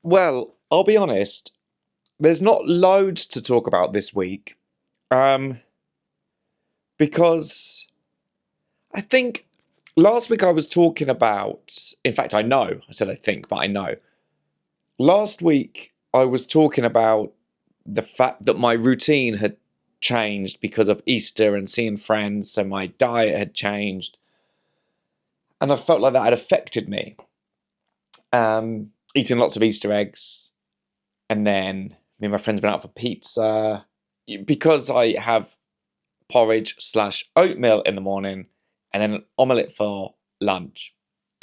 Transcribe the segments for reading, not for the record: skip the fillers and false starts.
Well, I'll be honest, there's not loads to talk about this week. Um, because I think last week I was talking about, in fact, I know, I said I think, but I know. Last week I was talking about the fact that my routine had changed because of Easter and seeing friends, so my diet had changed. And I felt like that had affected me. Eating lots of Easter eggs, and then me and my friends went out for pizza. Because I have porridge slash oatmeal in the morning and then an omelette for lunch.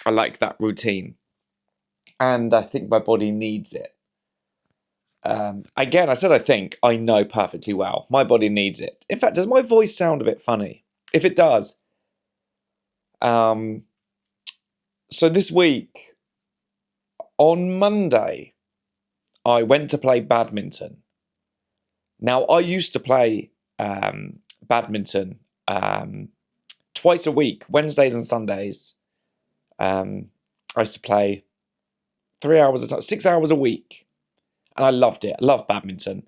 I like that routine. And I think my body needs it. Again, I said I think, I know perfectly well. My body needs it. In fact, does my voice sound a bit funny? If it does, um, so this week, on Monday, I went to play badminton. Now, I used to play badminton twice a week, Wednesdays and Sundays. I used to play 3 hours a time, 6 hours a week, and I loved it. I love badminton.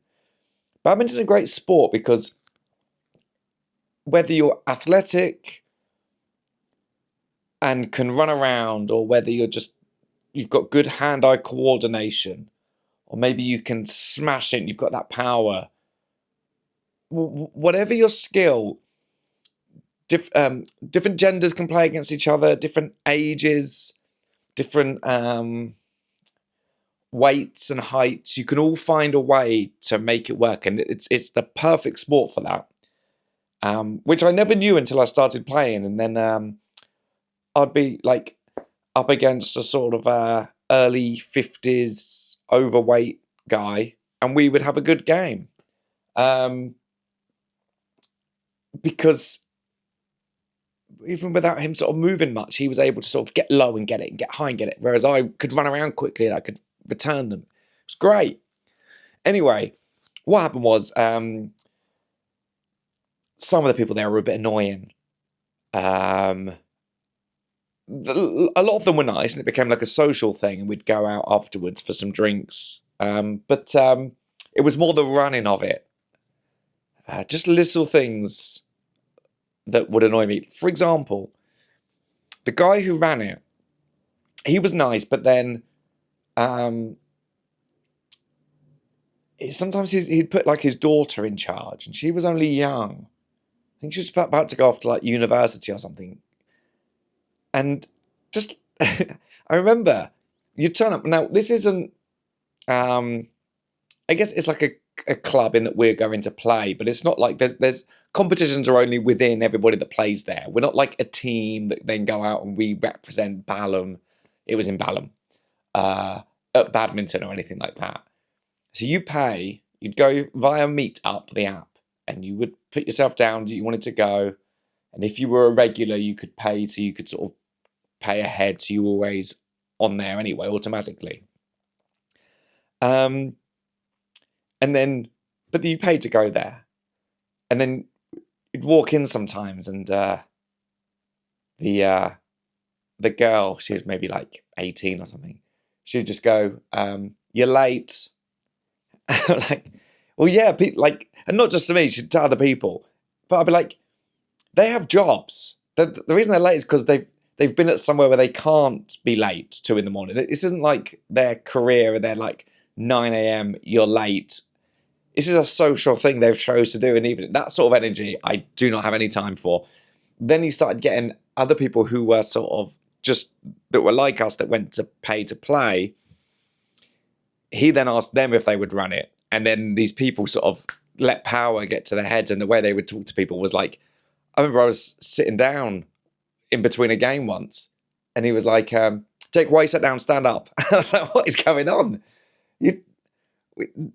Badminton's a great sport because whether you're athletic and can run around, or whether you've got good hand-eye coordination, or maybe you can smash it and you've got that power. Whatever your skill, different genders can play against each other, different ages, different weights and heights. You can all find a way to make it work, and it's the perfect sport for that. Which I never knew until I started playing, and then I'd be like up against a sort of early 50s overweight guy, and we would have a good game. Because even without him sort of moving much, he was able to sort of get low and get it, and get high and get it, whereas I could run around quickly and I could return them. It was great. Anyway, what happened was some of the people there were a bit annoying. A lot of them were nice, and it became like a social thing, and we'd go out afterwards for some drinks. But it was more the running of it. Just little things that would annoy me. For example, the guy who ran it, he was nice, but then sometimes he'd put like his daughter in charge, and she was only young. I think she was about to go off to like university or something. And just, I remember you turn up. Now, this isn't, I guess it's like a club in that we're going to play, but it's not like there's competitions are only within everybody that plays there. We're not like a team that then go out and we represent Balham. It was in Balham, at badminton or anything like that. So you'd go via Meetup, the app, and you would put yourself down that you wanted to go. And if you were a regular, you could pay, so you could sort of pay ahead, so you were always on there anyway, automatically. And then, but you paid to go there. And then you'd walk in sometimes, and the girl, she was maybe like 18 or something. She'd just go, "You're late." Like, well, yeah, like, and not just to me, she'd to other people. But I'd be like, they have jobs. The reason they're late is because they've been at somewhere where they can't be late 2 in the morning. This isn't like their career, they're like 9 a.m. you're late. This is a social thing they've chose to do, and even that sort of energy, I do not have any time for. Then he started getting other people who were sort of just that were like us, that went to pay to play. He then asked them if they would run it, and then these people sort of let power get to their heads, and the way they would talk to people was like, I remember I was sitting down in between a game once, and he was like, "Jake, why you sat down? Stand up." I was like, "What is going on? I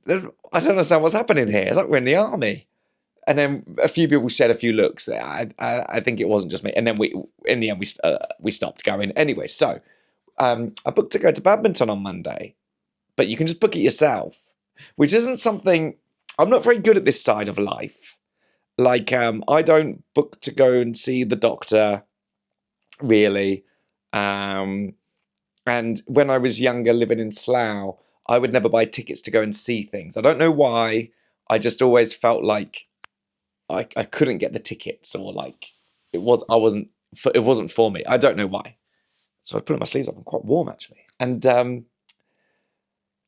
don't understand what's happening here. It's like we're in the army." And then a few people shed a few looks. I think it wasn't just me. And then in the end, we stopped going. Anyway, so I booked to go to badminton on Monday, but you can just book it yourself, which isn't something. I'm not very good at this side of life. Like, I don't book to go and see the doctor, really. And when I was younger, living in Slough, I would never buy tickets to go and see things. I don't know why. I just always felt like I couldn't get the tickets, or like it wasn't for me. I don't know why. So I put my sleeves up. I'm quite warm actually. And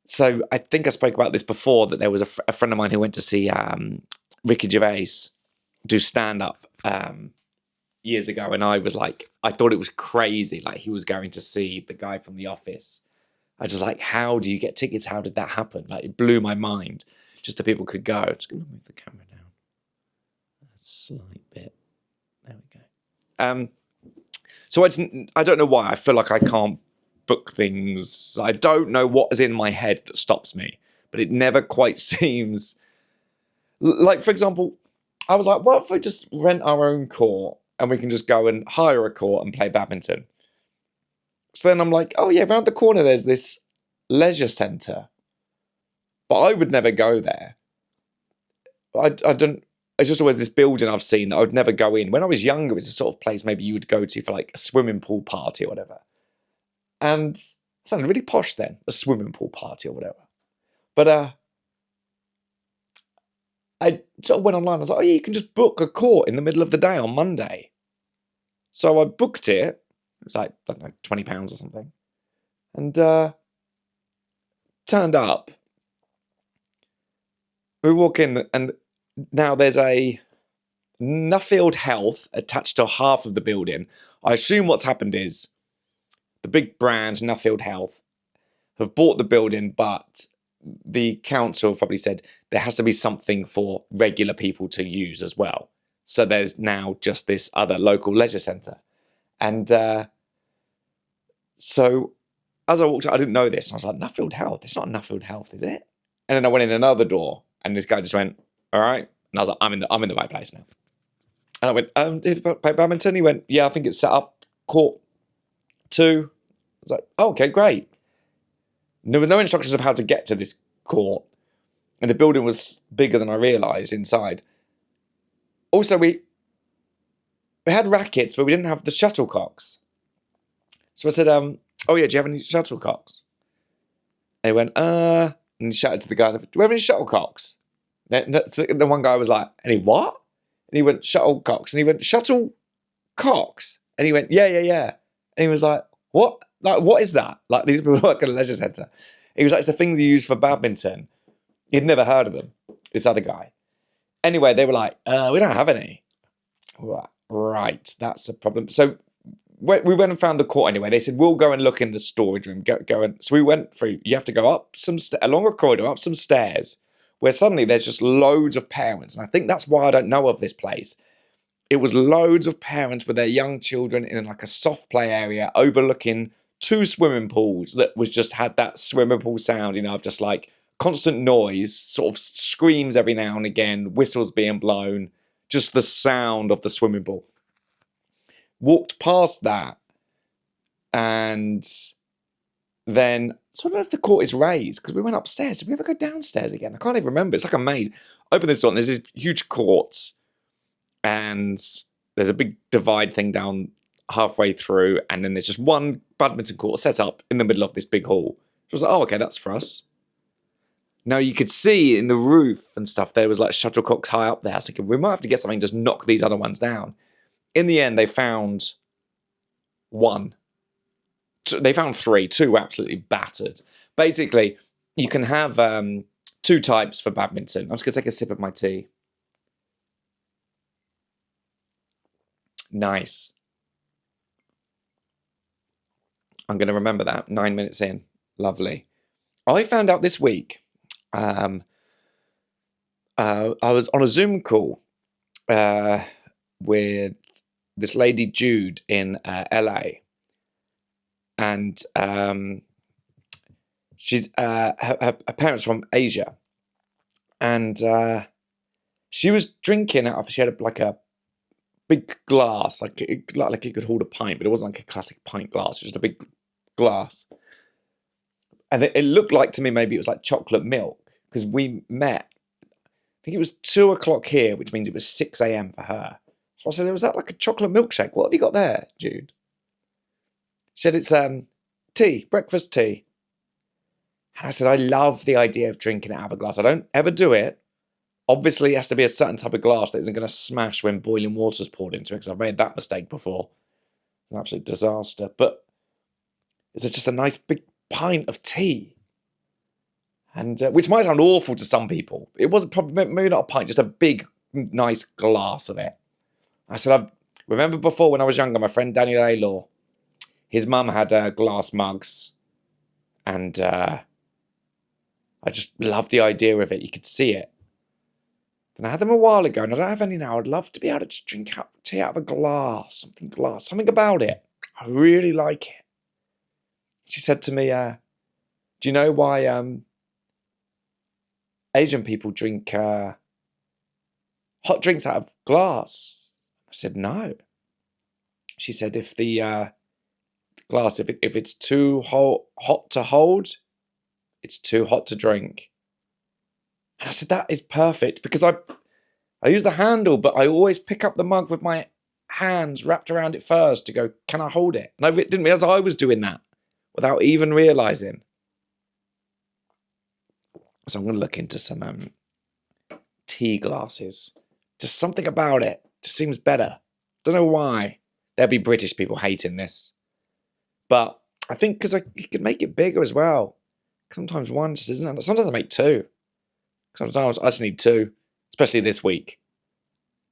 so I think I spoke about this before, that there was a friend of mine who went to see Ricky Gervais do stand up years ago, and I was like, I thought it was crazy. Like, he was going to see the guy from The Office. I just like, how do you get tickets? How did that happen? Like, it blew my mind. Just that people could go. I'm just going to move the camera down a slight bit. There we go. So I don't know why. I feel like I can't book things. I don't know what is in my head that stops me, but it never quite seems. Like, for example, I was like, what if we just rent our own court and we can just go and hire a court and play badminton? So then I'm like, oh yeah, around the corner there's this leisure centre, but I would never go there. I don't. It's just always this building I've seen that I would never go in. When I was younger, it's the sort of place maybe you would go to for like a swimming pool party or whatever. And it sounded really posh then, a swimming pool party or whatever. But I sort of went online. I was like, oh yeah, you can just book a court in the middle of the day on Monday. So I booked it. It was like, I don't know, £20 or something. And turned up. We walk in, and now there's a Nuffield Health attached to half of the building. I assume what's happened is the big brand, Nuffield Health, have bought the building, but the council have probably said there has to be something for regular people to use as well. So there's now just this other local leisure centre. And so as I walked out, I didn't know this. I was like, Nuffield Health? It's not Nuffield Health, is it? And then I went in another door, and this guy just went, all right. And I was like, I'm in the right place now. And I went, did you play badminton? He went, yeah, I think it's set up court 2. I was like, oh, okay, great. There were no instructions of how to get to this court. And the building was bigger than I realised inside. Also, we had rackets, but we didn't have the shuttlecocks. So I said, oh yeah, do you have any shuttlecocks? And he went, and he shouted to the guy, do we have any shuttlecocks? And the one guy was like, any what? And he went, shuttlecocks. And he went, shuttlecocks? And he went, yeah. And he was like, what? Like, what is that? Like, these people work at a leisure centre. He was like, it's the things you use for badminton. He'd never heard of them, this other guy. Anyway, they were like, we don't have any. Right, that's a problem. So we went and found the court anyway. They said, we'll go and look in the storage room. Go and. So we went through. You have to go up along a corridor, up some stairs, where suddenly there's just loads of parents. And I think that's why I don't know of this place. It was loads of parents with their young children in like a soft play area overlooking 2 swimming pools that was just had that swimming pool sound, you know, of just like constant noise, sort of screams every now and again, whistles being blown, just the sound of the swimming pool. Walked past that, and then, so I don't know if the court is raised, because we went upstairs. Did we ever go downstairs again? I can't even remember. It's like a maze. Open this door, and there's these huge courts, and there's a big divide thing down halfway through, and then there's just one badminton court set up in the middle of this big hall. So I was like, oh, okay, that's for us. Now, you could see in the roof and stuff, there was like shuttlecocks high up there. I was thinking, we might have to get something, just knock these other ones down. In the end, they found 1. They found 3, 2 absolutely battered. Basically, you can have 2 types for badminton. I'm just going to take a sip of my tea. Nice. I'm going to remember that. 9 minutes in. Lovely. I found out this week, I was on a Zoom call with this lady, Jude, in LA. And she's her parents from Asia. And she was drinking out of, she had like a big glass, like it could hold a pint, but it wasn't like a classic pint glass. It was just a big glass. And it looked like to me maybe it was like chocolate milk, because we met, I think it was 2 o'clock here, which means it was 6 a.m. for her. So I said, was that like a chocolate milkshake? What have you got there, Jude? She said, it's tea, breakfast tea. And I said, I love the idea of drinking it out of a glass. I don't ever do it. Obviously, it has to be a certain type of glass that isn't going to smash when boiling water's poured into it, because I've made that mistake before. An absolute disaster. But it's just a nice big pint of tea. And which might sound awful to some people. It wasn't probably, maybe not a pint, just a big, nice glass of it. I said, I remember before when I was younger, my friend Daniel Aylor, his mum had glass mugs. And I just loved the idea of it. You could see it. And I had them a while ago, and I don't have any now. I'd love to be able to just drink tea out of a glass, something about it. I really like it. She said to me, do you know why Asian people drink hot drinks out of glass? I said, no. She said, if the glass, if it's too hot to hold, it's too hot to drink. And I said, that is perfect, because I use the handle, but I always pick up the mug with my hands wrapped around it first to go, can I hold it? And I didn't realize I was doing that without even realizing. So I'm going to look into some tea glasses. Just something about it just seems better. Don't know why. There'll be British people hating this. But I think because you could make it bigger as well. Sometimes one just isn't. Sometimes I make two. Sometimes I just need two, especially this week.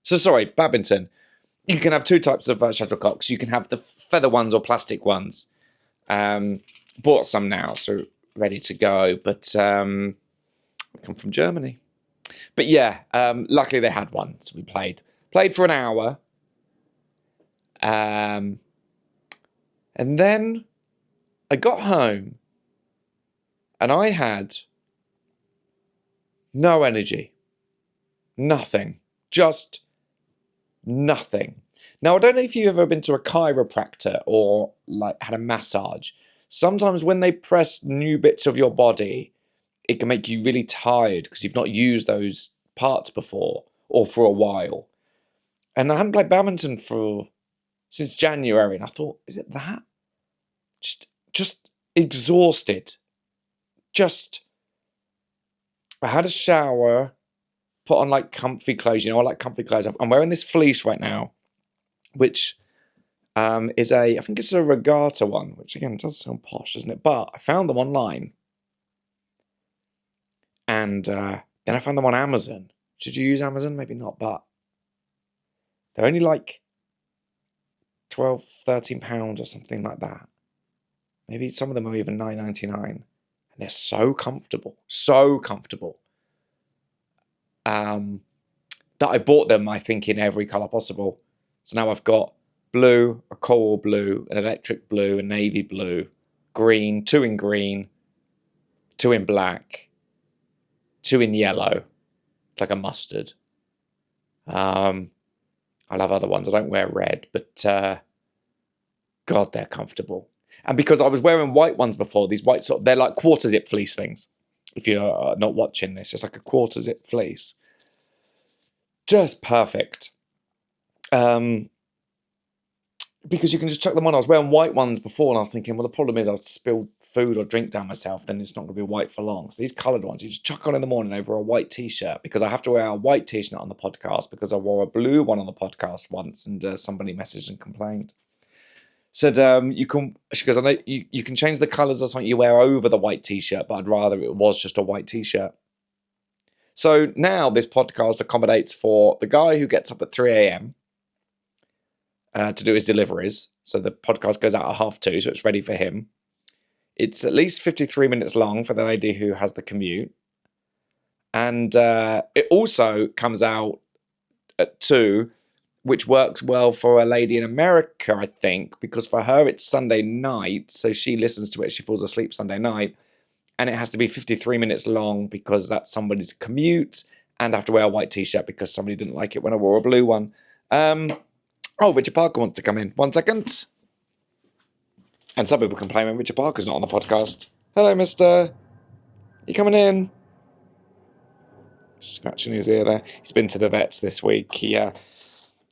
So sorry, badminton. You can have two types of shuttlecocks. You can have the feather ones or plastic ones. Bought some now, so ready to go. But they come from Germany. But yeah, luckily they had one, so we played. Played for an hour. And then I got home and I had no energy. Nothing. Just nothing. Now, I don't know if you've ever been to a chiropractor or like had a massage. Sometimes when they press new bits of your body, it can make you really tired because you've not used those parts before or for a while. And I hadn't played badminton since January, and I thought, is it that? Just exhausted. I had a shower, put on like comfy clothes. You know, I like comfy clothes. I'm wearing this fleece right now, which is I think it's a regatta one, which again does sound posh, doesn't it? But I found them online. And then I found them on Amazon. Should you use Amazon? Maybe not, but they're only like £12, £13 or something like that. Maybe some of them are even $9.99. And they're so comfortable. So comfortable. That I bought them, I think, in every colour possible. So now I've got blue, a coral blue, an electric blue, a navy blue, green, two in black, two in yellow, like a mustard. I love other ones. I don't wear red, but God, they're comfortable. And because I was wearing white ones before, these white they're like quarter zip fleece things. If you're not watching this, it's like a quarter zip fleece. Just perfect. Because you can just chuck them on. I was wearing white ones before, and I was thinking, well, the problem is I'll spill food or drink down myself, then it's not going to be white for long. So these coloured ones, you just chuck on in the morning over a white T-shirt, because I have to wear a white T-shirt on the podcast because I wore a blue one on the podcast once, and somebody messaged and complained. Said, she goes, I know you can change the colours or something you wear over the white T-shirt, but I'd rather it was just a white T-shirt. So now this podcast accommodates for the guy who gets up at 3 a.m. To do his deliveries. So the podcast goes out at 2:30, so it's ready for him. It's at least 53 minutes long for the lady who has the commute. And it also comes out at 2, which works well for a lady in America, I think, because for her it's Sunday night, so she listens to it, she falls asleep Sunday night, and it has to be 53 minutes long because that's somebody's commute, and I have to wear a white T-shirt because somebody didn't like it when I wore a blue one. Oh, Richard Parker wants to come in. 1 second. And some people complain when Richard Parker's not on the podcast. Hello, mister. You coming in? Scratching his ear there. He's been to the vets this week.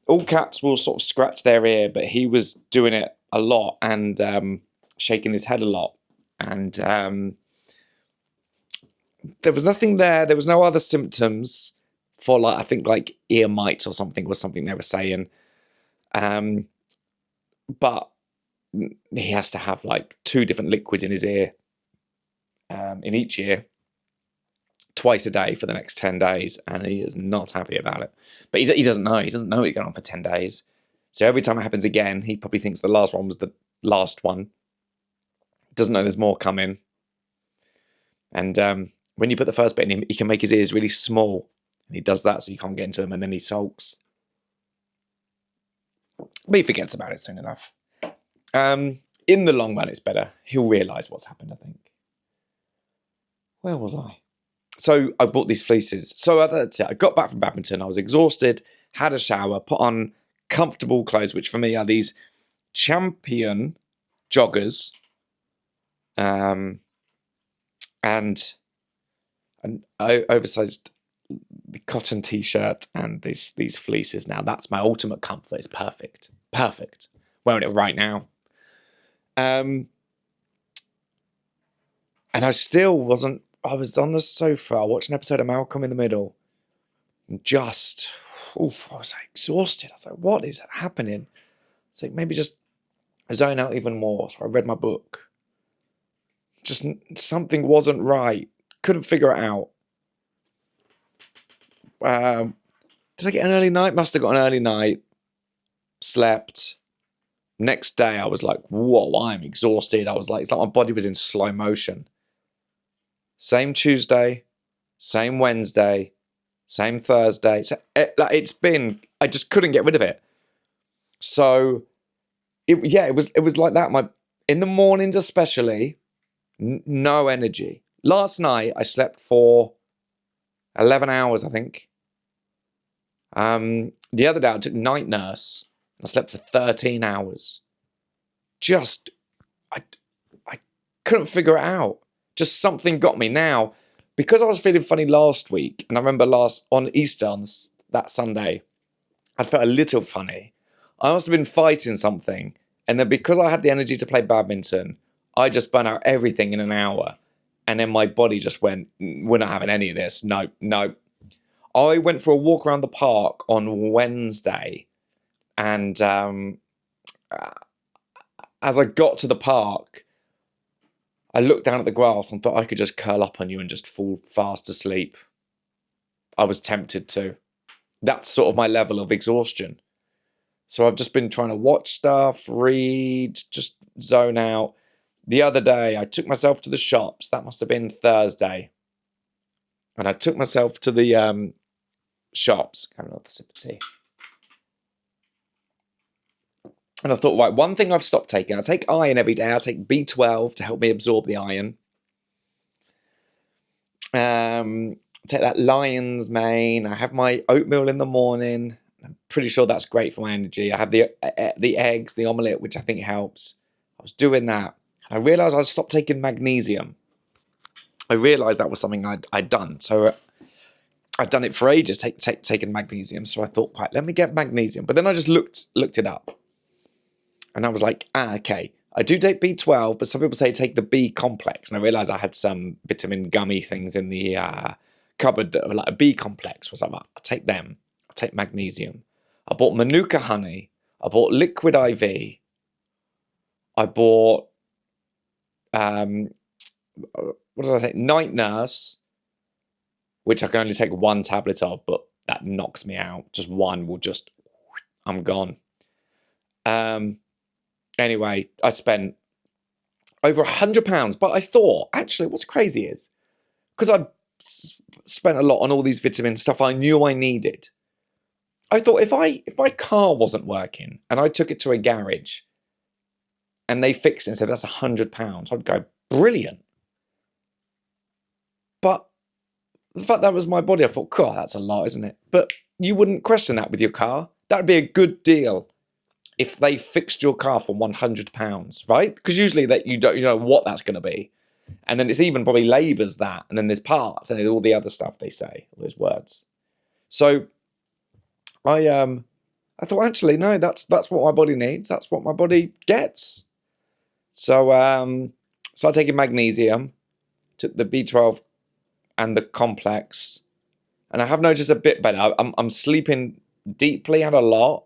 All cats will sort of scratch their ear, but he was doing it a lot and shaking his head a lot. And there was nothing there. There was no other symptoms for like, I think like ear mites or something was something they were saying. But he has to have like 2 different liquids in his ear, in each ear, twice a day for the next 10 days. And he is not happy about it. But he doesn't know. He doesn't know it's going on for 10 days. So every time it happens again, he probably thinks the last one was the last one. Doesn't know there's more coming. And when you put the first bit in him, he can make his ears really small. And he does that so you can't get into them, and then he sulks. But he forgets about it soon enough. In the long run, it's better. He'll realise what's happened, I think. Where was I? So I bought these fleeces. So that's it. I got back from badminton. I was exhausted, had a shower, put on comfortable clothes, which for me are these Champion joggers, and an oversized cotton t-shirt and these fleeces. Now that's my ultimate comfort. It's perfect. Wearing it right now. And I still wasn't. I was on the sofa watching an episode of Malcolm in the Middle, and I was like exhausted. I was like, what is happening? It's like, maybe just zone out even more. So I read my book. Just something wasn't right. Couldn't figure it out. Did I get an early night? Must have got an early night. Slept. Next day, I was like, whoa, I'm exhausted. I was like, it's like my body was in slow motion. Same Tuesday, same Wednesday, same Thursday. So it's been, I just couldn't get rid of it. So, it was like that. In the mornings especially, no energy. Last night, I slept for 11 hours, I think. The other day, I took night nurse. I slept for 13 hours. I couldn't figure it out. Just something got me. Now, because I was feeling funny last week, and I remember on Easter, on that Sunday, I felt a little funny. I must have been fighting something. And then because I had the energy to play badminton, I just burnt out everything in an hour. And then my body just went, we're not having any of this. No. I went for a walk around the park on Wednesday. And as I got to the park, I looked down at the grass and thought I could just curl up on you and just fall fast asleep. I was tempted to. That's sort of my level of exhaustion. So I've just been trying to watch stuff, read, just zone out. The other day, I took myself to the shops. That must have been Thursday. And I took myself to the shops. Have another sip of tea. And I thought, right, one thing I've stopped taking. I take iron every day. I take B12 to help me absorb the iron. Take that lion's mane. I have my oatmeal in the morning. I'm pretty sure that's great for my energy. I have the eggs, the omelette, which I think helps. I was doing that. And I realised I'd stopped taking magnesium. I realised that was something I'd done. So I'd done it for ages, taking magnesium. So I thought, right, let me get magnesium. But then I just looked it up. And I was like, okay, I do take B12, but some people say take the B complex. And I realised I had some vitamin gummy things in the cupboard that were like a B complex. I was like, I'll take them. I'll take magnesium. I bought Manuka honey. I bought liquid IV. I bought, what did I take? Night nurse, which I can only take 1 tablet of, but that knocks me out. Just one will just, I'm gone. Anyway, I spent over £100, but I thought, actually, what's crazy is, because I'd spent a lot on all these vitamin stuff I knew I needed, I thought if my car wasn't working and I took it to a garage and they fixed it and said that's £100, I'd go, brilliant. But the fact that was my body, I thought, God, that's a lot, isn't it? But you wouldn't question that with your car. That'd be a good deal if they fixed your car for £100, right? Because usually that you don't know what that's going to be. And then it's even probably labours that. And then there's parts and there's all the other stuff they say, all those words. So I thought, actually, no, that's what my body needs. That's what my body gets. So I started taking magnesium, took the B12 and the complex. And I have noticed a bit better. I'm sleeping deeply and a lot.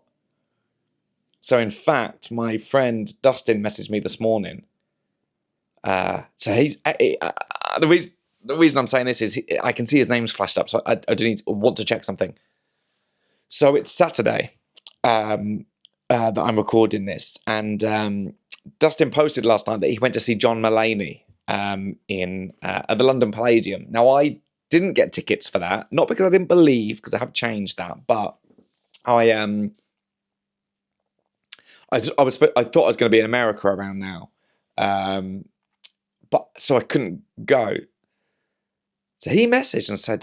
So in fact, my friend Dustin messaged me this morning. So he's the reason I'm saying this is I can see his name's flashed up, so I do want to check something. So it's Saturday that I'm recording this, and Dustin posted last night that he went to see John Mulaney at the London Palladium. Now I didn't get tickets for that, not because I didn't believe, because I have changed that, but I thought I was going to be in America around now, but so I couldn't go. So he messaged and said,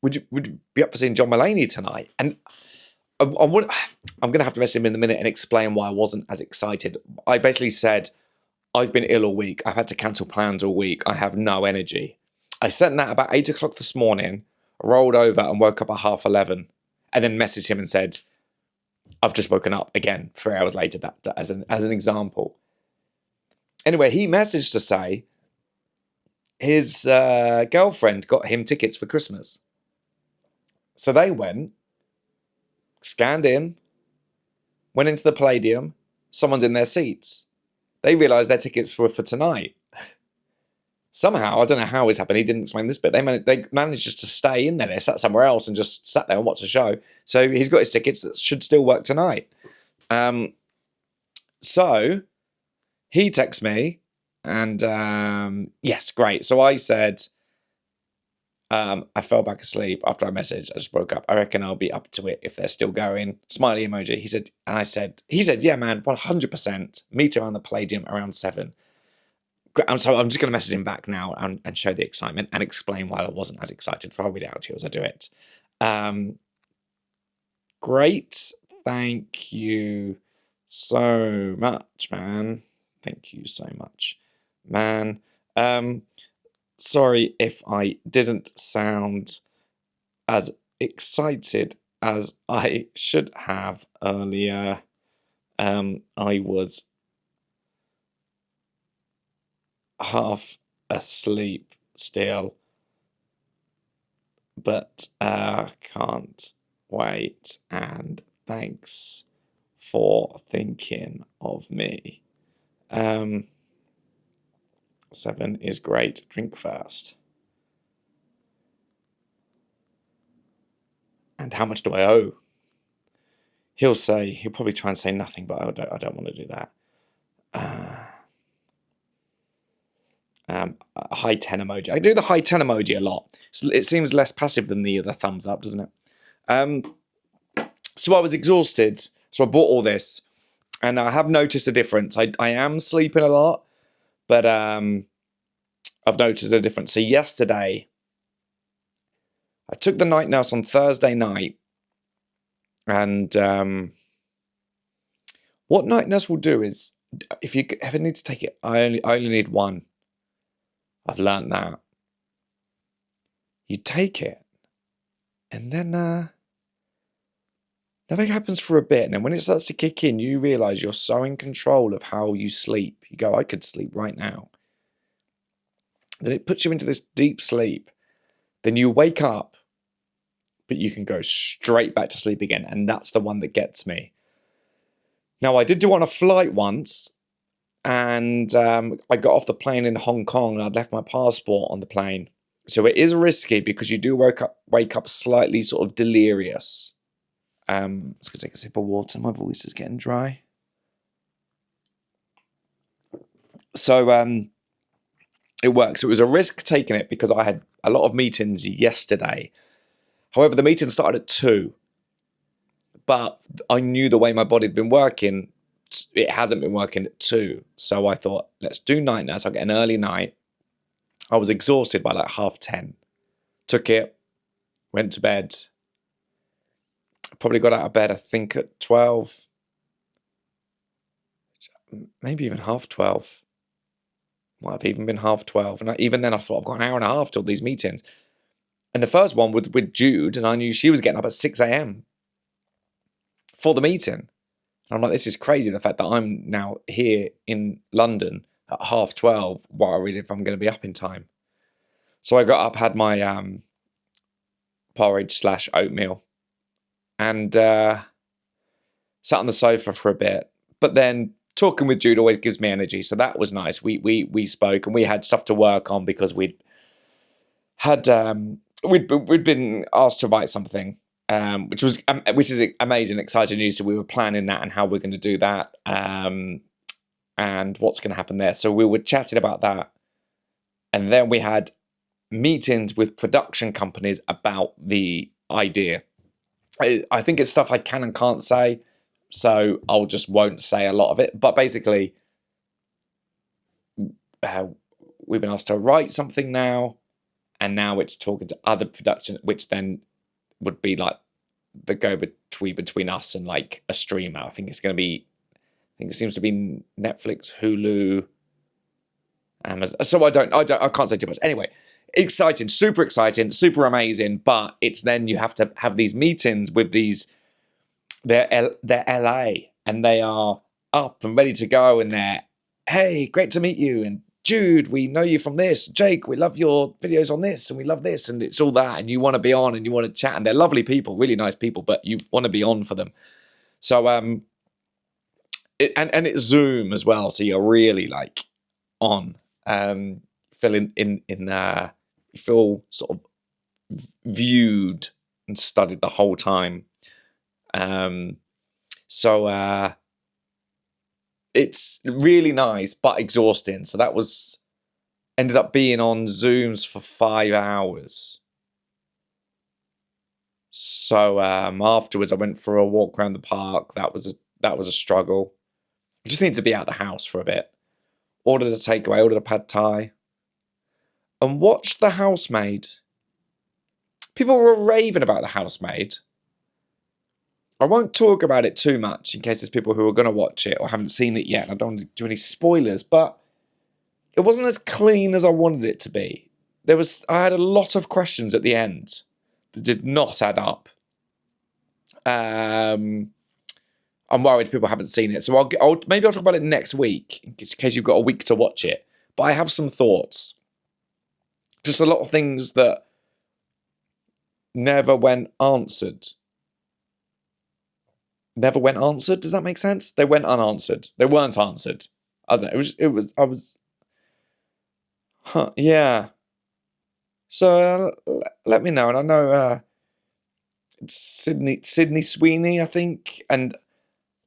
"Would you be up for seeing John Mulaney tonight?" And I'm going to have to message him in a minute and explain why I wasn't as excited. I basically said, "I've been ill all week. I've had to cancel plans all week. I have no energy." I sent that about 8 o'clock this morning, rolled over and woke up at 11:30, and then messaged him and said, "I've just woken up again 3 hours later." That as an example. Anyway, he messaged to say his girlfriend got him tickets for Christmas. So they went, scanned in, went into the Palladium. Someone's in their seats. They realised their tickets were for tonight. Somehow, I don't know how it's happened. He didn't explain this bit. They managed just to stay in there. They sat somewhere else and just sat there and watched the show. So he's got his tickets that should still work tonight. So he texts me and yes, great. So I said, I fell back asleep after I messaged. I just woke up. I reckon I'll be up to it if they're still going. Smiley emoji. He said, yeah, man, 100%. Meet around the Palladium around 7. So I'm just going to message him back now and show the excitement and explain why I wasn't as excited. So I'll read it out to you as I do it. Great. Thank you so much, man. Thank you so much, man. Sorry if I didn't sound as excited as I should have earlier. I was half asleep still, but can't wait, and thanks for thinking of me. 7 is great. Drink first. And how much do I owe? He'll probably try and say nothing, but I don't want to do that. A high 10 emoji. I do the high 10 emoji a lot. It seems less passive than the thumbs up, doesn't it? So I was exhausted. So I bought all this, and I have noticed a difference. I am sleeping a lot, but I've noticed a difference. So yesterday, I took the night nurse on Thursday night, and what night nurse will do is, if you ever need to take it, I only need one. I've learned that. You take it, and then nothing happens for a bit, and then when it starts to kick in, you realise you're so in control of how you sleep. You go, I could sleep right now. Then it puts you into this deep sleep. Then you wake up, but you can go straight back to sleep again, and that's the one that gets me. Now, I did do on a flight once, and I got off the plane in Hong Kong, and I'd left my passport on the plane. So it is risky because you do wake up slightly sort of delirious. Let's go take a sip of water. My voice is getting dry. So it works. It was a risk taking it because I had a lot of meetings yesterday. However, the meeting started at 2. But I knew the way my body had been working, it hasn't been working at 2. So I thought, let's do night nurse. I'll get an early night. I was exhausted by like 10:30. Took it, went to bed. Probably got out of bed, I think, at 12. Maybe even 12:30. Might have even been 12:30. And even then I thought, I've got an hour and a half till these meetings. And the first one with Jude, and I knew she was getting up at 6 a.m. for the meeting. And I'm like, this is crazy, the fact that I'm now here in London at 12:30, worried if I'm going to be up in time. So I got up, had my porridge / oatmeal, and sat on the sofa for a bit. But then talking with Jude always gives me energy, so that was nice. We spoke, and we had stuff to work on because we'd been asked to write something, which is amazing, exciting news. So we were planning that and how we're going to do that, and what's going to happen there. So we were chatting about that, and then we had meetings with production companies about the idea. I think it's stuff I can and can't say, so I'll just won't say a lot of it. But basically, we've been asked to write something now, and now it's talking to other production, which then would be like the go-between us and like a streamer. I think it's going to be, I think it seems to be Netflix, Hulu, Amazon. So I can't say too much. Anyway, exciting, super amazing. But it's then you have to have these meetings with these. They're LA, and they are up and ready to go, and they're, hey, great to meet you, and Jude, we know you from this. Jake, we love your videos on this, and we love this, and it's all that, and you want to be on, and you want to chat, and they're lovely people, really nice people, but you want to be on for them. So it's Zoom as well, so you're really like on. You feel sort of viewed and studied the whole time. So it's really nice but exhausting. So that ended up being on Zooms for 5 hours. So afterwards I went for a walk around the park. That was a struggle. I just need to be out of the house for a bit. Ordered a takeaway, ordered a pad thai, and watched The Housemaid. People were raving about The Housemaid. I won't talk about it too much in case there's people who are going to watch it or haven't seen it yet, and I don't want to do any spoilers, but it wasn't as clean as I wanted it to be. I had a lot of questions at the end that did not add up. I'm worried people haven't seen it, so maybe I'll talk about it next week in case you've got a week to watch it. But I have some thoughts. Just a lot of things that never went answered. Never went answered? Does that make sense? They went unanswered. They weren't answered. I don't know. Yeah. So let me know. And I know it's Sydney Sweeney, I think. And I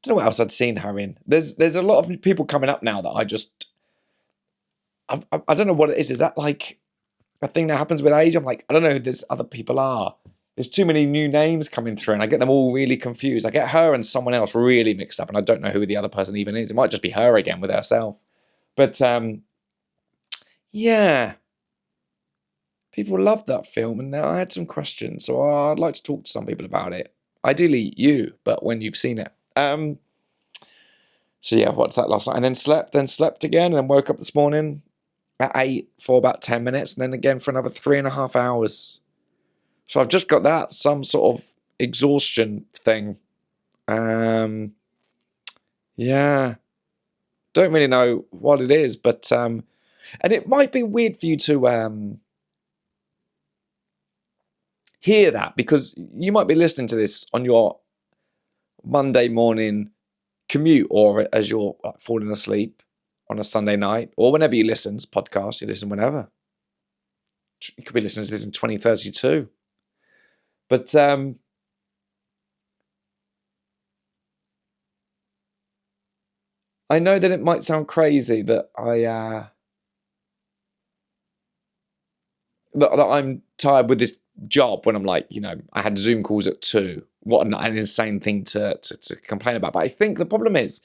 don't know what else I'd seen her in. There's a lot of people coming up now that I don't know what it is. Is that like a thing that happens with age? I'm like, I don't know who these other people are. There's too many new names coming through, and I get them all really confused. I get her and someone else really mixed up, and I don't know who the other person even is. It might just be her again with herself. But yeah, people loved that film, and now I had some questions, so I'd like to talk to some people about it. Ideally, you, but when you've seen it. So yeah, watched that last night, and then slept again, and woke up this morning at 8 for about 10 minutes, and then again for another 3.5 hours. So I've just got that, some sort of exhaustion thing. Yeah. Don't really know what it is, but and it might be weird for you to hear that, because you might be listening to this on your Monday morning commute, or as you're falling asleep on a Sunday night, or whenever you listen to podcasts, you listen whenever. You could be listening to this in 2032. But I know that it might sound crazy that that I'm tired with this job when I'm like, I had Zoom calls at 2. What an insane thing to complain about. But I think the problem is,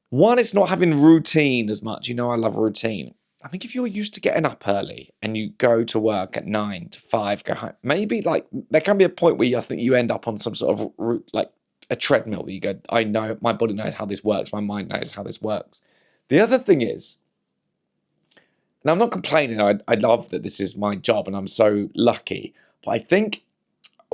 one, it's not having routine as much. I love routine. I think if you're used to getting up early and you go to work at 9 to 5, go home, maybe like there can be a point where I think you end up on some sort of route, like a treadmill, where you go, I know, my body knows how this works, my mind knows how this works. The other thing is, and I'm not complaining, I love that this is my job and I'm so lucky, but I think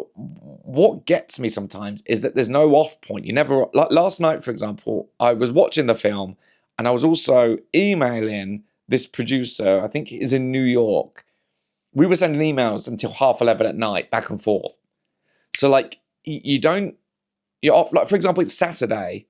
what gets me sometimes is that there's no off point. You never, like last night, for example, I was watching the film and I was also emailing this producer, I think he is in New York, we were sending emails until 11:30 at night, back and forth. So like, you're off, like, for example, it's Saturday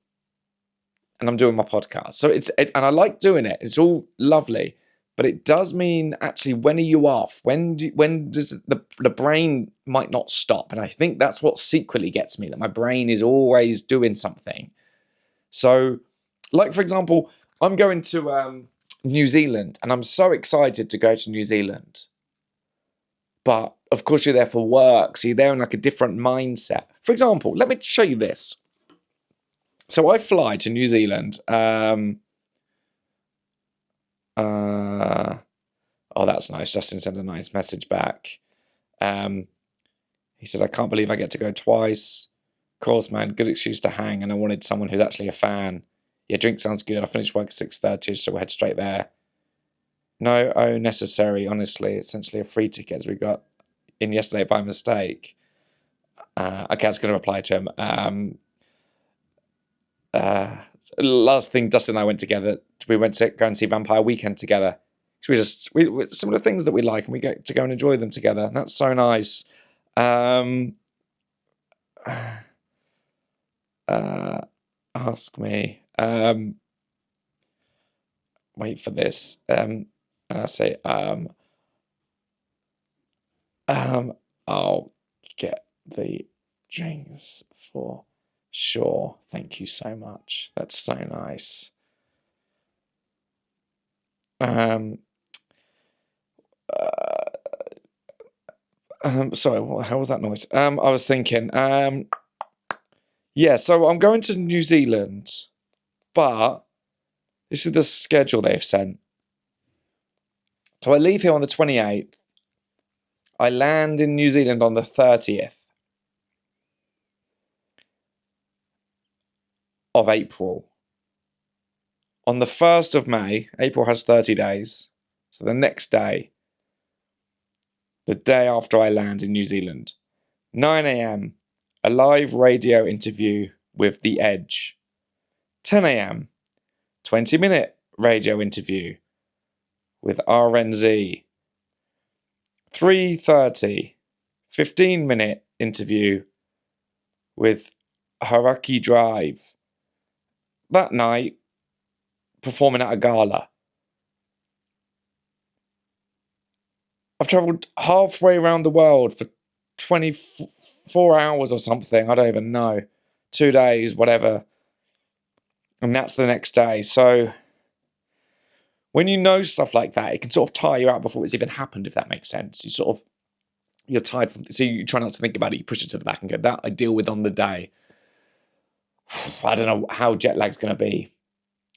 and I'm doing my podcast. So and I like doing it. It's all lovely, but it does mean, actually, when are you off? When does the brain might not stop? And I think that's what secretly gets me, that my brain is always doing something. So, like, for example, I'm going to New Zealand, and I'm so excited to go to New Zealand. But, of course, you're there for work, so you're there in, like, a different mindset. For example, let me show you this. So I fly to New Zealand. Oh, that's nice. Justin sent a nice message back. He said, I can't believe I get to go twice. Of course, man, good excuse to hang, and I wanted someone who's actually a fan. Yeah, drink sounds good. I finished work at 6:30, so we'll head straight there. No, necessary, honestly. Essentially a free ticket as we got in yesterday by mistake. Okay, I was going to reply to him. Last thing, Dustin and I went together. We went to go and see Vampire Weekend together. So we some of the things that we like, and we get to go and enjoy them together. And that's so nice. Ask me. Wait for this. And I say, I'll get the drinks for sure. Thank you so much. That's so nice. Sorry, how was that noise? I was thinking, yeah, so I'm going to New Zealand, but this is the schedule they've sent. So I leave here on the 28th. I land in New Zealand on the 30th of April. On the 1st of May, April has 30 days. So the next day, the day after I land in New Zealand, 9 a.m, a live radio interview with The Edge. 10 a.m, 20-minute radio interview with RNZ. 3:30, 15-minute interview with Haraki Drive. That night, performing at a gala. I've travelled halfway around the world for 24 hours or something. I don't even know. 2 days, whatever. And that's the next day. So when you know stuff like that, it can sort of tire you out before it's even happened, if that makes sense. You're tired from, so you try not to think about it. You push it to the back and go, that I deal with on the day. I don't know how jet lag's going to be,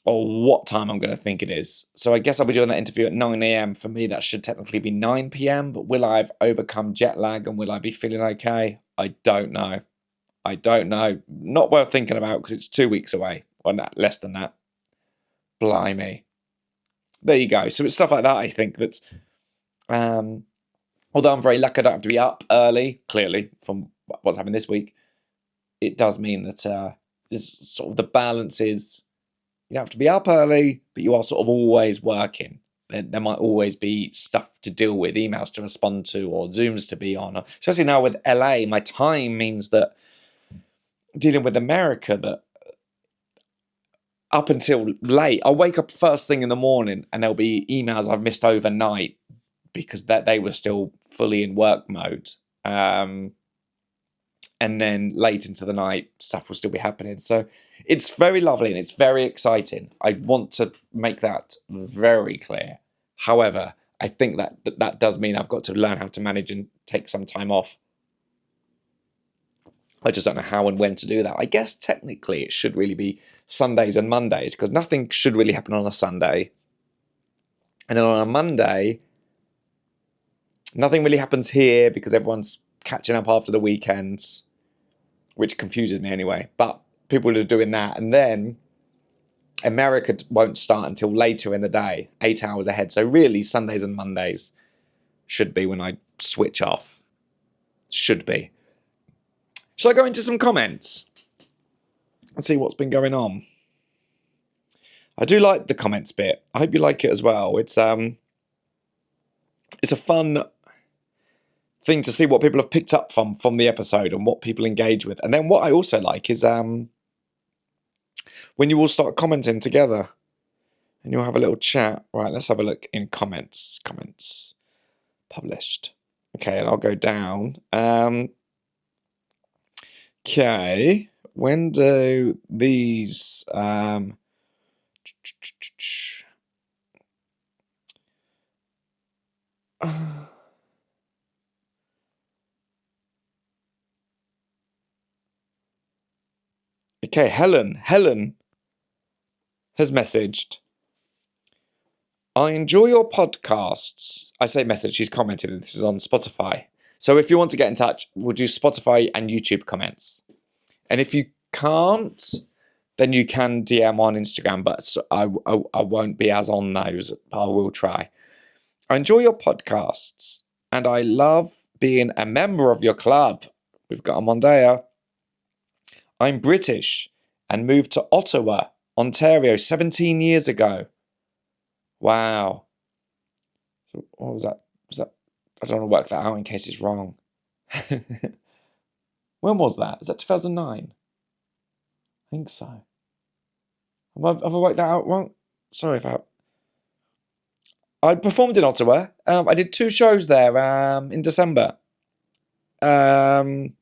or what time I'm going to think it is. So I guess I'll be doing that interview at 9 a.m. For me, that should technically be 9 p.m. But will I have overcome jet lag, and will I be feeling okay? I don't know. Not worth thinking about, because it's 2 weeks away, or less than that. Blimey. There you go. So it's stuff like that, I think, that's... although I'm very lucky I don't have to be up early, clearly, from what's happened this week, it does mean that it's sort of the balance is... You don't have to be up early, but you are sort of always working. There might always be stuff to deal with, emails to respond to, or Zooms to be on. Especially now with LA, my time means that dealing with America, that up until late, I'll wake up first thing in the morning and there'll be emails I've missed overnight because they were still fully in work mode. And then late into the night, stuff will still be happening. So it's very lovely and it's very exciting. I want to make that very clear. However, I think that does mean I've got to learn how to manage and take some time off. I just don't know how and when to do that. I guess technically it should really be Sundays and Mondays, because nothing should really happen on a Sunday. And then on a Monday, nothing really happens here because everyone's catching up after the weekends, which confuses me anyway. But people are doing that. And then America won't start until later in the day, 8 hours ahead. So really, Sundays and Mondays should be when I switch off. Should be. Shall I go into some comments and see what's been going on? I do like the comments bit. I hope you like it as well. It's a fun thing to see what people have picked up from the episode and what people engage with. And then what I also like is when you all start commenting together and you'll have a little chat. Right, let's have a look in comments. Comments published. Okay, and I'll go down. Okay, when do these okay, Helen has messaged, I enjoy your podcasts. I say message, she's commented, and this is on Spotify. So if you want to get in touch, we'll do Spotify and YouTube comments. And if you can't, then you can DM on Instagram, but I won't be as on those, but I will try. I enjoy your podcasts, and I love being a member of your club. We've got a Mondea. I'm British and moved to Ottawa, Ontario, 17 years ago. Wow. So what was that? I don't want to work that out in case it's wrong. When was that? Is that 2009? I think so. Have I worked that out wrong? Sorry if I performed in Ottawa. I did 2 shows there in December. Yeah, and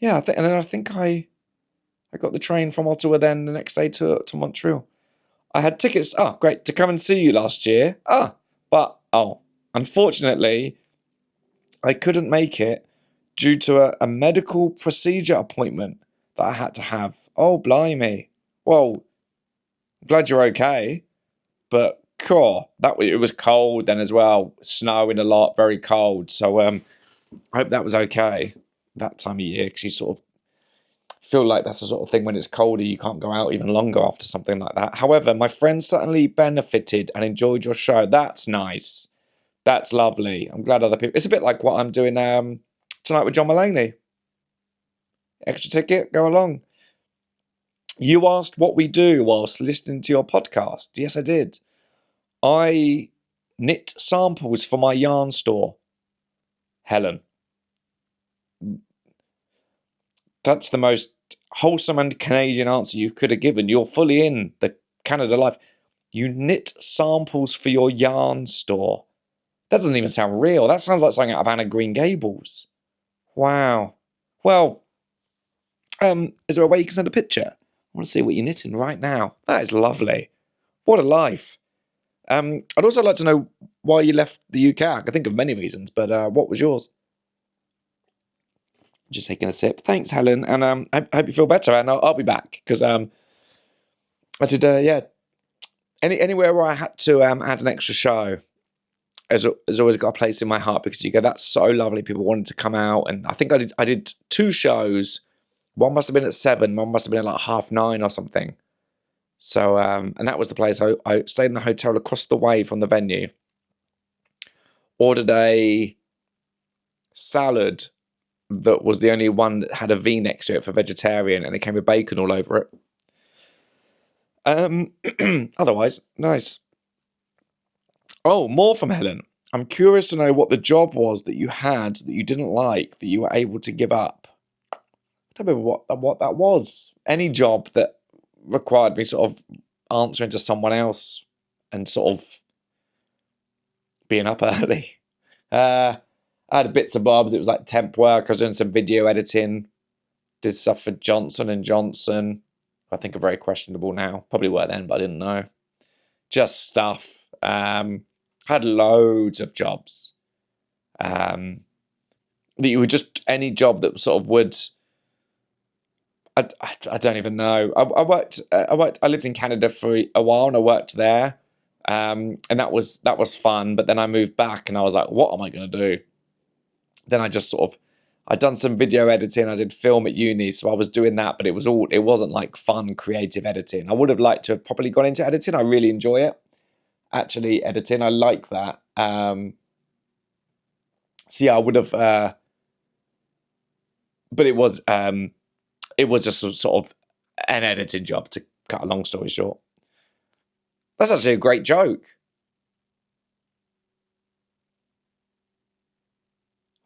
then I think I got the train from Ottawa then the next day to Montreal. I had tickets, great, to come and see you last year. But unfortunately, I couldn't make it due to a medical procedure appointment that I had to have. Oh, blimey. Well, I'm glad you're okay. But, it was cold then as well. Snowing a lot, very cold. So, I hope that was okay that time of year, because you sort of feel like that's the sort of thing when it's colder, you can't go out even longer after something like that. However, my friends certainly benefited and enjoyed your show. That's nice. That's lovely. I'm glad other people... It's a bit like what I'm doing tonight with John Mulaney. Extra ticket, go along. You asked what we do whilst listening to your podcast. Yes, I did. I knit samples for my yarn store. Helen. That's the most wholesome and Canadian answer you could have given. You're fully in the Canada life. You knit samples for your yarn store. That doesn't even sound real. That sounds like something out of Anna Green Gables. Wow. Well, is there a way you can send a picture? I want to see what you're knitting right now. That is lovely. What a life. I'd also like to know why you left the UK. I can think of many reasons, but what was yours? Just taking a sip. Thanks, Helen. And I hope you feel better. And I'll be back because I did, anywhere where I had to add an extra show has always got a place in my heart, because you go, that's so lovely. People wanted to come out, and I think I did 2 shows. One must have been at 7. One must have been at like 9:30 or something. So and that was the place. I stayed in the hotel across the way from the venue. Ordered a salad that was the only one that had a V next to it for vegetarian, and it came with bacon all over it. Otherwise, nice. Oh, more from Helen. I'm curious to know what the job was that you had that you didn't like, that you were able to give up. I don't remember what that was. Any job that required me sort of answering to someone else and sort of being up early. I had bits and bobs. It was like temp work. I was doing some video editing. Did stuff for Johnson & Johnson. I think are very questionable now. Probably were then, but I didn't know. Just stuff. Had loads of jobs. That you would just... Any job that sort of would... I don't even know. I lived in Canada for a while, and I worked there. And that was fun. But then I moved back, and I was like, what am I going to do? Then I just sort of... I'd done some video editing. I did film at uni, so I was doing that, but it wasn't like fun, creative editing. I would have liked to have probably gone into editing. I really enjoy it. Actually, editing, I like that. So yeah, I would have... but it was just sort of an editing job, to cut a long story short. That's actually a great joke.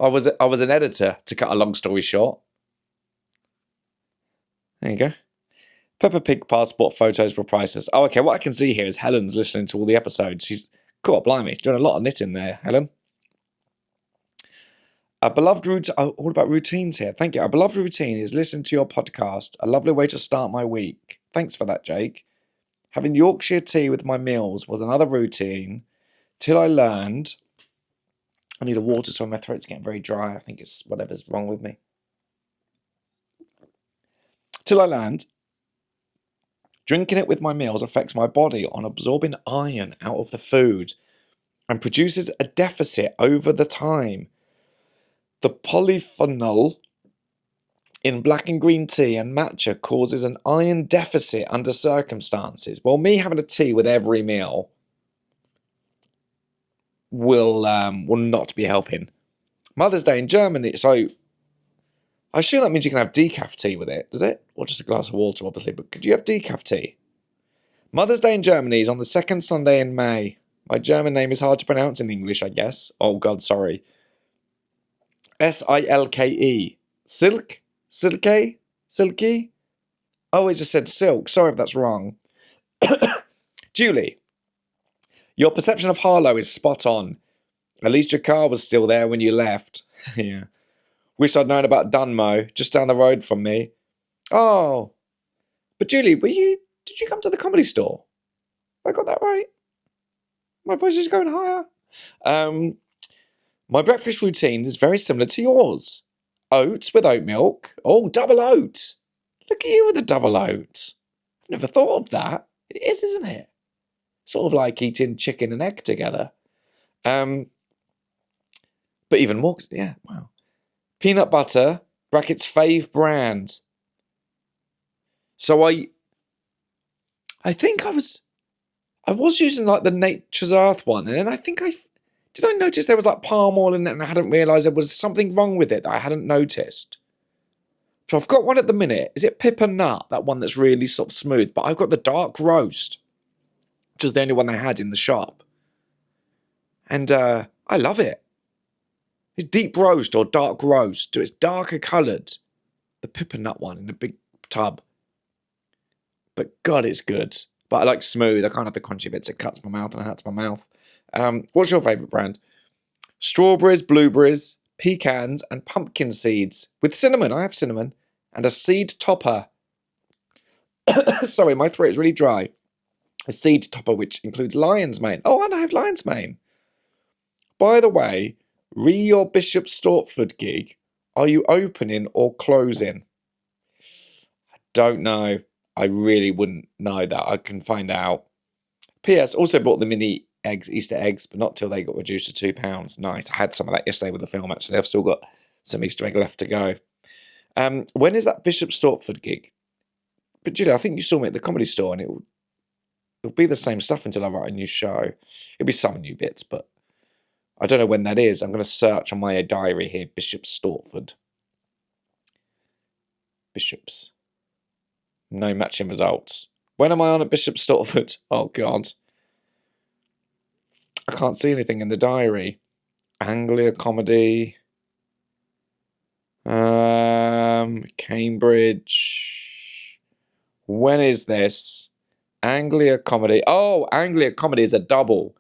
I was an editor, to cut a long story short. There you go. Peppa Pig passport photos were priceless. Oh, okay, what I can see here is Helen's listening to all the episodes. She's, God blimey, doing a lot of knitting there, Helen. A beloved routine, all about routines here. Thank you. A beloved routine is listening to your podcast. A lovely way to start my week. Thanks for that, Jake. Having Yorkshire tea with my meals was another routine till I learned. I need a water, so my throat's getting very dry. I think it's whatever's wrong with me. Till I learned, drinking it with my meals affects my body on absorbing iron out of the food and produces a deficit over the time. The polyphenol in black and green tea and matcha causes an iron deficit under circumstances. Well, me having a tea with every meal will not be helping. Mother's Day in Germany, so I assume that means you can have decaf tea with it, does it? Or just a glass of water, obviously, but could you have decaf tea? Mother's Day in Germany is on the second Sunday in May. My German name is hard to pronounce in English, I guess. Oh, God, sorry. Silke? Silk? Silke? Silky? Oh, it just said silk. Sorry if that's wrong. Julie, your perception of Harlow is spot on. At least your car was still there when you left. Yeah. Wish I'd known about Dunmo, just down the road from me. Oh. But Julie, did you come to the Comedy Store? Have I got that right? My voice is going higher. My breakfast routine is very similar to yours. Oats with oat milk. Oh, double oat. Look at you with the double oat. I've never thought of that. It is, isn't it? Sort of like eating chicken and egg together. But even more, yeah, wow. Peanut butter, brackets fave brand. So I think I was using like the Nature's Earth one, and then I think did I notice there was like palm oil in it and I hadn't realised there was something wrong with it that I hadn't noticed. So I've got one at the minute. Is it Pip and Nut? That one that's really sort of smooth. But I've got the dark roast, which was the only one they had in the shop. And I love it. It's deep roast or dark roast. So it's darker coloured. The Pip and Nut one in a big tub. But God, it's good. But I like smooth. I can't have the crunchy bits. It cuts my mouth and it hurts my mouth. What's your favourite brand? Strawberries, blueberries, pecans, and pumpkin seeds. With cinnamon. I have cinnamon. And a seed topper. Sorry, my throat is really dry. A seed topper which includes lion's mane. Oh, and I have lion's mane. By the way, your Bishop Stortford gig. Are you opening or closing? I don't know. I really wouldn't know that. I can find out. P.S. Also bought the mini eggs, Easter eggs, but not till they got reduced to £2. Nice. I had some of that yesterday with the film, actually. I've still got some Easter egg left to go. When is that Bishop Stortford gig? But Julie, I think you saw me at the Comedy Store, and it'll be the same stuff until I write a new show. It'll be some new bits, but I don't know when that is. I'm going to search on my diary here, Bishop Stortford. Bishops. No matching results. When am I on at Bishop Stortford? Oh, God. I can't see anything in the diary. Anglia Comedy. Cambridge. When is this? Anglia Comedy. Oh, Anglia Comedy is a double.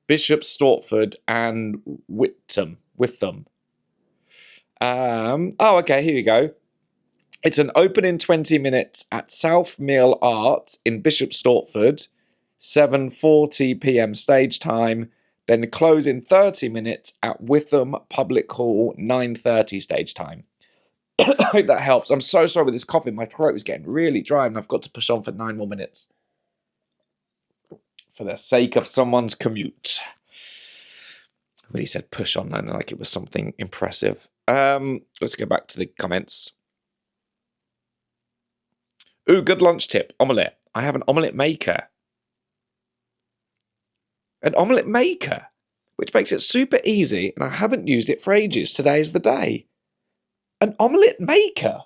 Bishop Stortford and Witham. Oh, okay, here we go. It's an opening 20 minutes at South Mill Art in Bishop Stortford, 7:40 p.m. stage time, then close in 30 minutes at Witham Public Hall, 9:30 stage time. I hope that helps. I'm so sorry with this coughing. My throat is getting really dry and I've got to push on for 9 more minutes. For the sake of someone's commute. I really said push on then like it was something impressive. Let's go back to the comments. Ooh, good lunch tip. Omelette. I have an omelette maker. An omelette maker, which makes it super easy, and I haven't used it for ages. Today is the day. An omelette maker?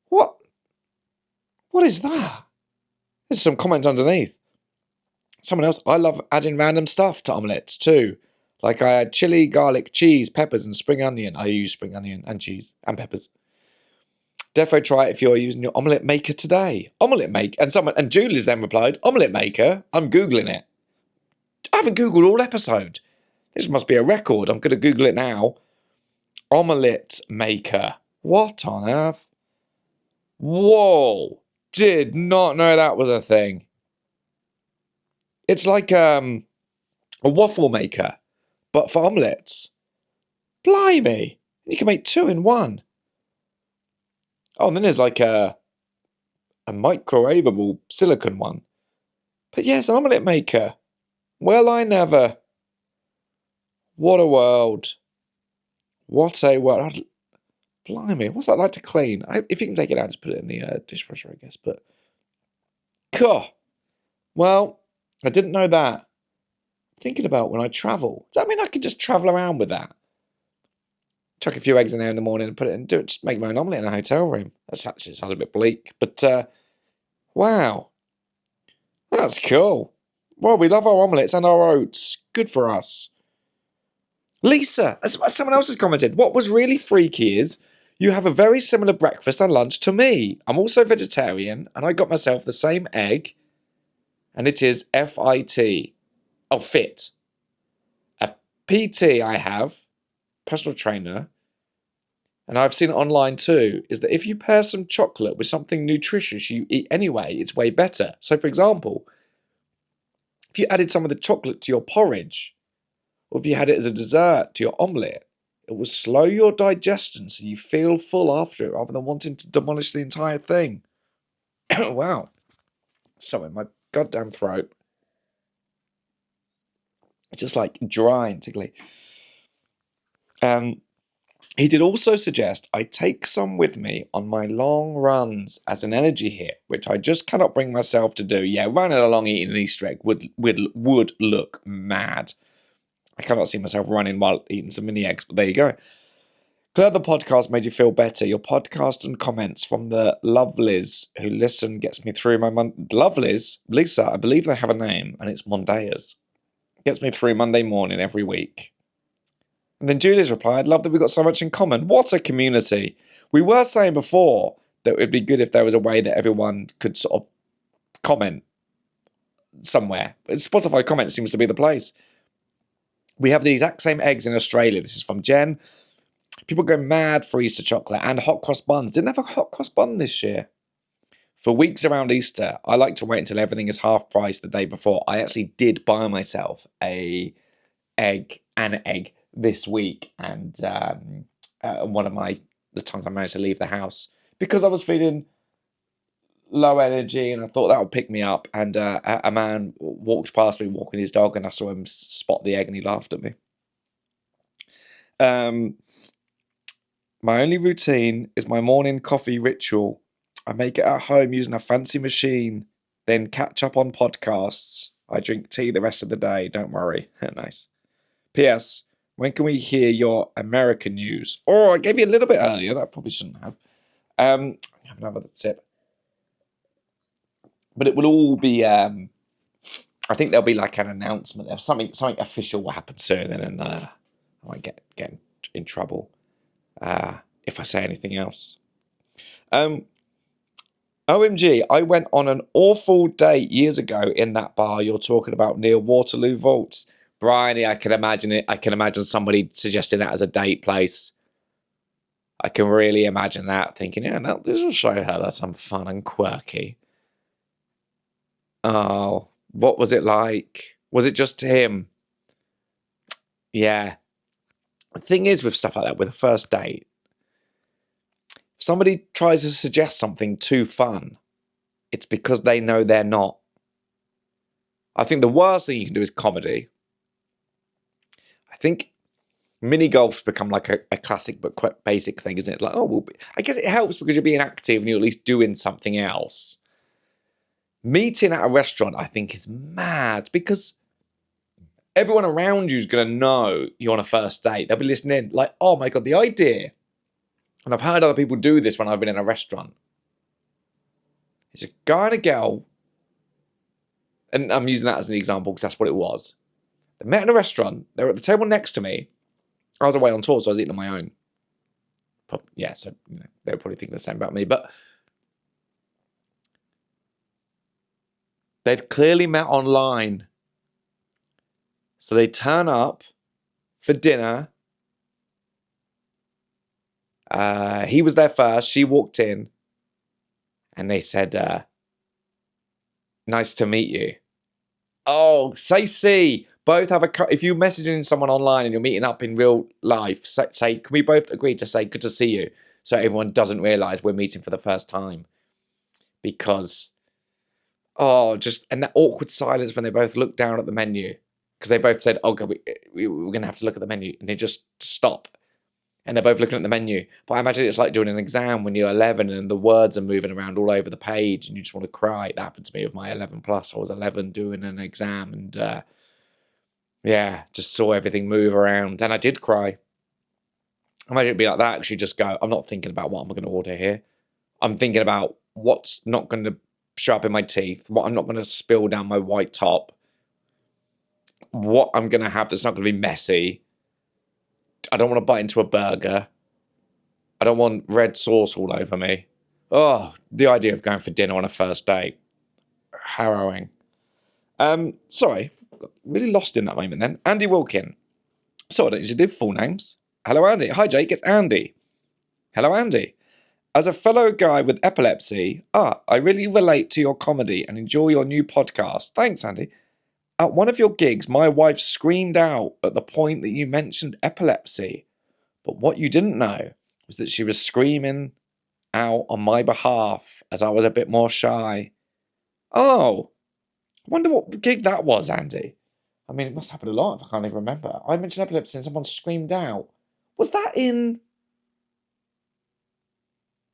What? What is that? There's some comment underneath. Someone else, I love adding random stuff to omelettes too. Like I add chili, garlic, cheese, peppers, and spring onion. I use spring onion and cheese and peppers. Defo try it if you're using your omelette maker today. Omelette maker. And Julie's then replied, omelette maker? I'm Googling it. I haven't Googled all episode. This must be a record. I'm going to Google it now. Omelette maker. What on earth? Whoa. Did not know that was a thing. It's like a waffle maker, but for omelettes. Blimey. You can make 2 in 1. Oh, and then there's like a microwavable silicone one. But yes, an omelette maker. Well, I never. What a world. What a world. Blimey, what's that like to clean? If you can take it out, just put it in the dishwasher, I guess. But, cool. Well, I didn't know that. Thinking about when I travel. Does that mean I could just travel around with that? Chuck a few eggs in there in the morning and put it in. Just make my own omelette in a hotel room. That actually sounds a bit bleak. But, wow. That's cool. Well, we love our omelettes and our oats. Good for us. Lisa, as someone else has commented, what was really freaky is you have a very similar breakfast and lunch to me. I'm also vegetarian, and I got myself the same egg, and it is FIT. Oh, fit. A PT I have, personal trainer, and I've seen it online too, is that if you pair some chocolate with something nutritious you eat anyway, it's way better. So, for example, if you added some of the chocolate to your porridge, or if you had it as a dessert to your omelette, it will slow your digestion so you feel full after it rather than wanting to demolish the entire thing. Wow. So in my goddamn throat. It's just like dry and tickly. He did also suggest I take some with me on my long runs as an energy hit, which I just cannot bring myself to do. Yeah, running along eating an Easter egg would look mad. I cannot see myself running while eating some mini eggs, but there you go. Glad the podcast made you feel better. Your podcast and comments from the lovelies who listen gets me through my Lovelies? Lisa, I believe they have a name, and it's Mondayers. Gets me through Monday morning every week. And then Julie's replied, love that we've got so much in common. What a community. We were saying before that it would be good if there was a way that everyone could sort of comment somewhere. Spotify comments seems to be the place. We have the exact same eggs in Australia. This is from Jen. People go mad for Easter chocolate and hot cross buns. Didn't have a hot cross bun this year. For weeks around Easter, I like to wait until everything is half price the day before. I actually did buy myself an egg this week, and one of the times I managed to leave the house because I was feeling low energy, and I thought that would pick me up. And a man walked past me walking his dog, and I saw him spot the egg, and he laughed at me. My only routine is my morning coffee ritual. I make it at home using a fancy machine, then catch up on podcasts. I drink tea the rest of the day, don't worry. Nice. P.S. When can we hear your American news? Oh, I gave you a little bit earlier. That probably shouldn't have. Have another sip. But it will all be, I think there'll be like an announcement. If something official will happen soon, and I might get in trouble if I say anything else. OMG, I went on an awful date years ago in that bar you're talking about near Waterloo Vaults. Bryony, I can imagine it. I can imagine somebody suggesting that as a date place. I can really imagine that, thinking, yeah, this will show her that I'm fun and quirky. Oh, what was it like? Was it just him? Yeah. The thing is with stuff like that, with a first date, if somebody tries to suggest something too fun, it's because they know they're not. I think the worst thing you can do is comedy. I think mini golf's become like a classic but quite basic thing, isn't it? Like, oh, well, I guess it helps because you're being active and you're at least doing something else. Meeting at a restaurant, I think, is mad because everyone around you is going to know you're on a first date. They'll be listening like, oh my God, the idea. And I've heard other people do this when I've been in a restaurant. It's a guy and a girl. and I'm using that as an example because that's what it was. They met in a restaurant. They were at the table next to me. I was away on tour, so I was eating on my own. Yeah, so they were probably thinking the same about me. But they'd clearly met online. So they turn up for dinner. He was there first. She walked in. And they said, nice to meet you. Oh, say see. Both have if you're messaging someone online and you're meeting up in real life, say, can we both agree to say good to see you? So everyone doesn't realise we're meeting for the first time. Because, and that awkward silence when they both look down at the menu. Because they both said, oh, God, we're going to have to look at the menu. And they just stop. And they're both looking at the menu. But I imagine it's like doing an exam when you're 11 and the words are moving around all over the page and you just want to cry. That happened to me with my 11 plus. I was 11 doing an exam and, just saw everything move around. And I did cry. I imagine it'd be like that. Actually just go, I'm not thinking about what I'm going to order here. I'm thinking about what's not going to show up in my teeth, what I'm not going to spill down my white top, what I'm going to have that's not going to be messy. I don't want to bite into a burger. I don't want red sauce all over me. Oh, the idea of going for dinner on a first date. Harrowing. Sorry, got really lost in that moment then. Andy Wilkin. So I don't usually do full names. Hello, Andy. Hi, Jake. It's Andy. Hello, Andy. As a fellow guy with epilepsy, I really relate to your comedy and enjoy your new podcast. Thanks, Andy. At one of your gigs, my wife screamed out at the point that you mentioned epilepsy. But what you didn't know was that she was screaming out on my behalf as I was a bit more shy. Oh, I wonder what gig that was, Andy. I mean, it must happen a lot if I can't even remember. I mentioned epilepsy and someone screamed out. Was that in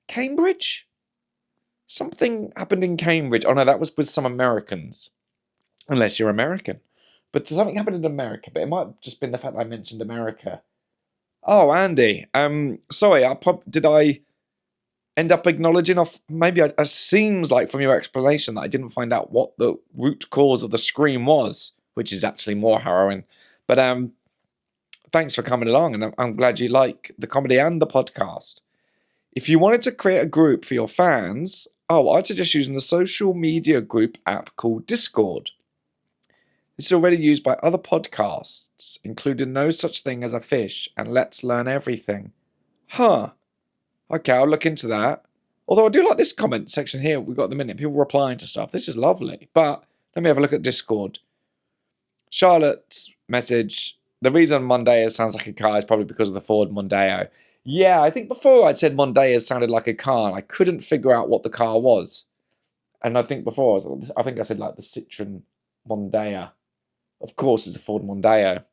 Cambridge? Something happened in Cambridge. Oh, no, that was with some Americans. Unless you're American. But something happened in America, but it might have just been the fact that I mentioned America. Oh, Andy. Sorry, did I end up acknowledging maybe it seems like from your explanation that I didn't find out what the root cause of the scream was, which is actually more harrowing. But thanks for coming along, and I'm glad you like the comedy and the podcast. If you wanted to create a group for your fans, I'd suggest using the social media group app called Discord. This is already used by other podcasts, including No Such Thing as a Fish and Let's Learn Everything. Huh. Okay, I'll look into that. Although I do like this comment section here we've got at the minute. People replying to stuff. This is lovely. But let me have a look at Discord. Charlotte's message. The reason Mondeo sounds like a car is probably because of the Ford Mondeo. Yeah, I think before I'd said Mondeo sounded like a car and I couldn't figure out what the car was. And I think before, I think I said like the Citroen Mondeo. Of course, it's a Ford Mondeo.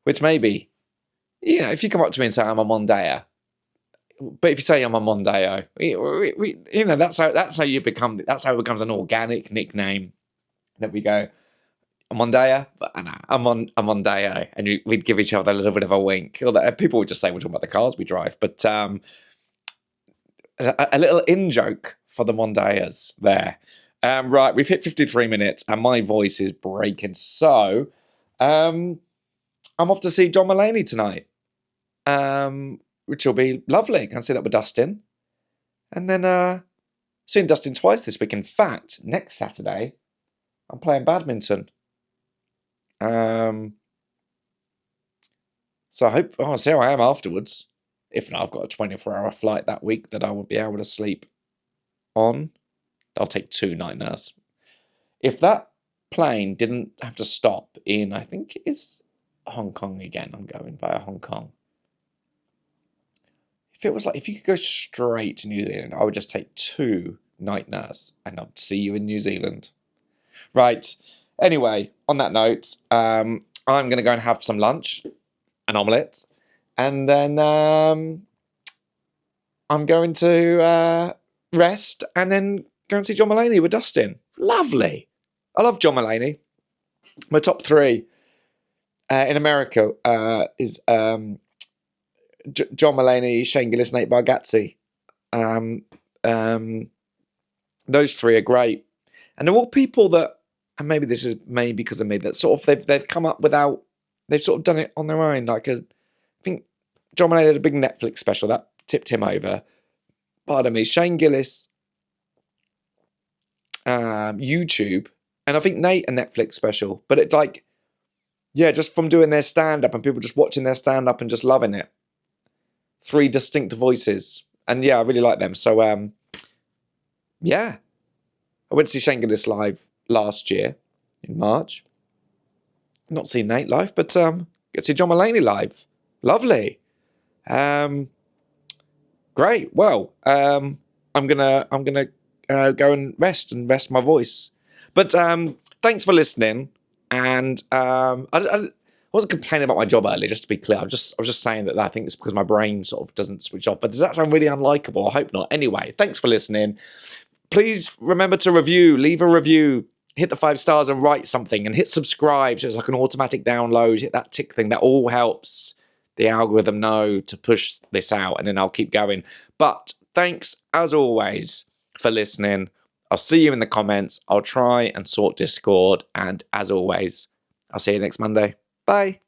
Which maybe, if you come up to me and say I'm a Mondeo, but if you say I'm a Mondeo, that's how you become. That's how it becomes an organic nickname. That we go, a Mondeo, but I'm on a Mondeo, and we'd give each other a little bit of a wink. Or people would just say we're talking about the cars we drive, but a little in joke for the Mondeos there. Right, we've hit 53 minutes and my voice is breaking. So, I'm off to see John Mulaney tonight, which will be lovely. Can see that with Dustin. And then seeing Dustin twice this week. In fact, next Saturday, I'm playing badminton. So I hope, I'll see how I am afterwards. If not, I've got a 24-hour flight that week that I will be able to sleep on. I'll take 2 night nurse. If that plane didn't have to stop in, I think it's Hong Kong again. I'm going via Hong Kong. If you could go straight to New Zealand, I would just take 2 night nurse and I'd see you in New Zealand. Right. Anyway, on that note, I'm going to go and have some lunch, an omelette, and then I'm going to rest and then go and see John Mulaney with Dustin. Lovely. I love John Mulaney. My top 3 in America is John Mulaney, Shane Gillis, Nate Bargatze. Those 3 are great. And they're all people that and maybe this is maybe because of me, that sort of they've come up without, they've sort of done it on their own. Like I think John Mulaney had a big Netflix special that tipped him over. Pardon me, Shane Gillis, YouTube, and I think Nate a Netflix special. But it like, yeah, just from doing their stand-up and people just watching their stand-up and just loving it. 3 distinct voices. And yeah, I really like them. So yeah. I went to see Shane Gillis live last year in March. Not seen Nate live, but get to see John Mulaney live. Lovely. Great. Well, I'm gonna go and rest my voice. But thanks for listening. And I wasn't complaining about my job earlier, just to be clear. I was just saying that I think it's because my brain sort of doesn't switch off. But does that sound really unlikable? I hope not. Anyway, thanks for listening. Please remember to leave a review, hit the 5 stars and write something, and hit subscribe so it's like an automatic download. Hit that tick thing. That all helps the algorithm know to push this out, and then I'll keep going. But thanks, as always, for listening. I'll see you in the comments. I'll try and sort Discord. And as always, I'll see you next Monday. Bye.